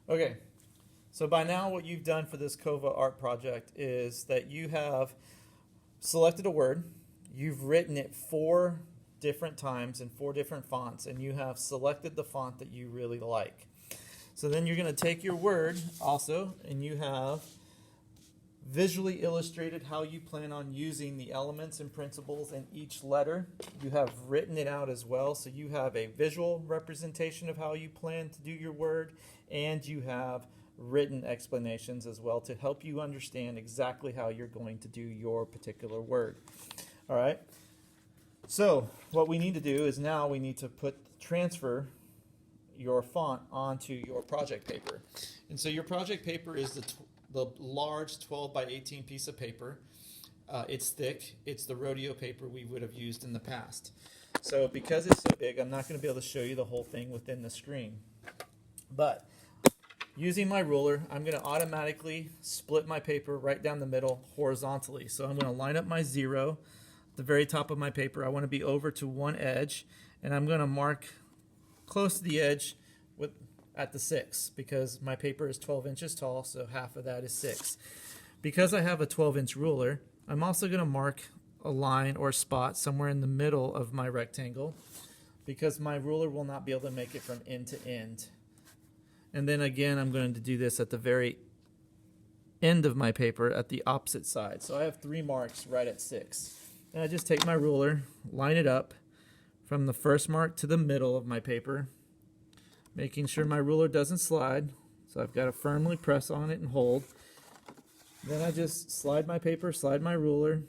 Okay, so by now what you've done for this Cova art project is that you have selected a word, you've written it 4 different times in 4 different fonts, and you have selected the font that you really like. So then you're going to take your word also, and you have visually illustrated how you plan on using the elements and principles in each letter. You have written it out as well, so you have a visual representation of how you plan to do your word, and you have written explanations as well to help you understand exactly how you're going to do your particular word. All right. So what we need to do is now we need to transfer your font onto your project paper. And so your project paper is the large 12 by 18 piece of paper. It's thick. It's the rodeo paper we would have used in the past. So because it's so big, I'm not going to be able to show you the whole thing within the screen. But using my ruler, I'm going to automatically split my paper right down the middle horizontally. So I'm going to line up my 0 at the very top of my paper. I want to be over to one edge, and I'm going to mark close to the edge at the 6 because my paper is 12 inches tall, so half of that is 6. Because I have a 12-inch ruler, I'm also going to mark a line or spot somewhere in the middle of my rectangle because my ruler will not be able to make it from end to end. And then again, I'm going to do this at the very end of my paper at the opposite side. So I have 3 marks right at 6. And I just take my ruler, line it up from the first mark to the middle of my paper, making sure my ruler doesn't slide. So I've got to firmly press on it and hold. Then I just slide my paper, slide my ruler,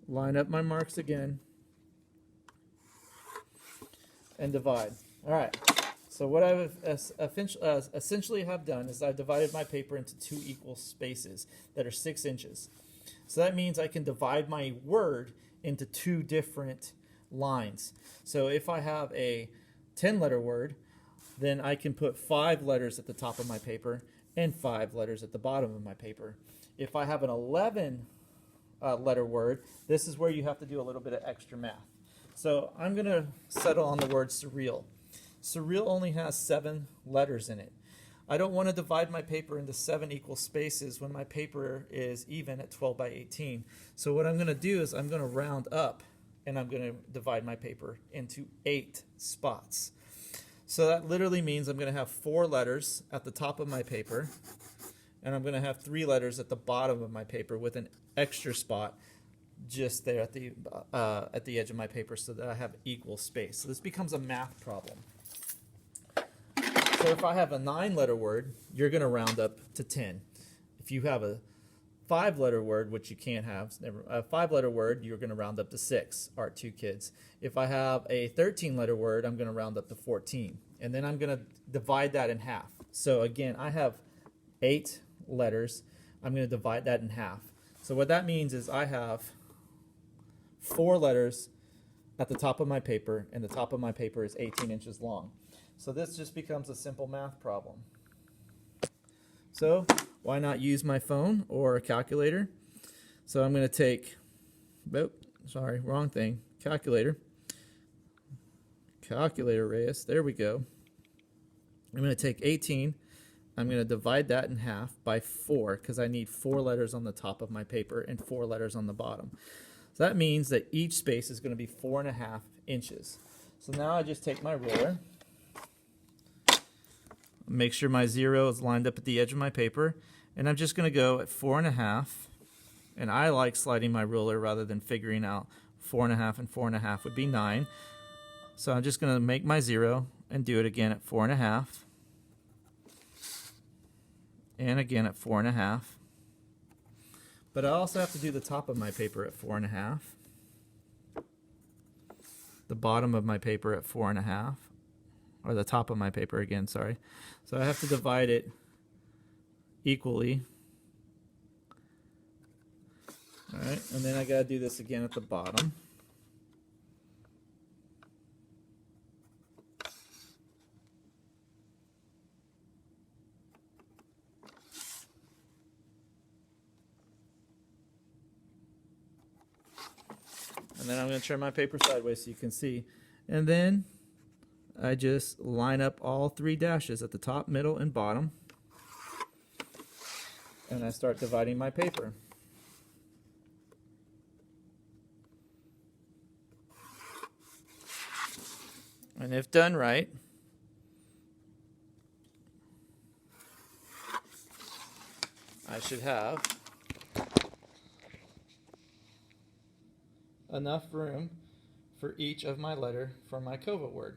line up my marks again, and divide. All right. So what I've essentially have done is I've divided my paper into 2 equal spaces that are 6 inches. So that means I can divide my word into 2 different lines. So if I have a 10-letter word, then I can put 5 letters at the top of my paper and 5 letters at the bottom of my paper. If I have an 11-letter word, this is where you have to do a little bit of extra math. So I'm going to settle on the word surreal. Surreal only has 7 letters in it. I don't want to divide my paper into 7 equal spaces when my paper is even at 12 by 18. So what I'm going to do is I'm going to round up, and I'm going to divide my paper into 8 spots. So that literally means I'm going to have 4 letters at the top of my paper, and I'm going to have 3 letters at the bottom of my paper with an extra spot just there at the edge of my paper so that I have equal space. So this becomes a math problem. So if I have a 9-letter word, you're going to round up to 10. If you have a 5-letter word, which you can't have, a 5-letter word, you're going to round up to 6, Art 2 kids. If I have a 13-letter word, I'm going to round up to 14. And then I'm going to divide that in half. So again, I have 8 letters. I'm going to divide that in half. So what that means is I have 4 letters at the top of my paper, and the top of my paper is 18 inches long. So this just becomes a simple math problem. So why not use my phone or a calculator? So I'm going to take, calculator. Calculator, Reyes, there we go. I'm going to take 18. I'm going to divide that in half by 4 because I need 4 letters on the top of my paper and 4 letters on the bottom. So that means that each space is going to be 4.5 inches. So now I just take my ruler, make sure my 0 is lined up at the edge of my paper, and I'm just going to go at 4.5, and I like sliding my ruler rather than figuring out 4.5 and 4.5 would be 9. So I'm just going to make my 0 and do it again at 4.5, and again at 4.5. But I also have to do the top of my paper at 4.5, the bottom of my paper at 4.5, or the top of my paper again, sorry. So I have to divide it equally. All right, and then I got to do this again at the bottom. And then I'm going to turn my paper sideways so you can see. And then I just line up all 3 dashes at the top, middle, and bottom, and I start dividing my paper. And if done right, I should have enough room for each of my letter for my COVA word.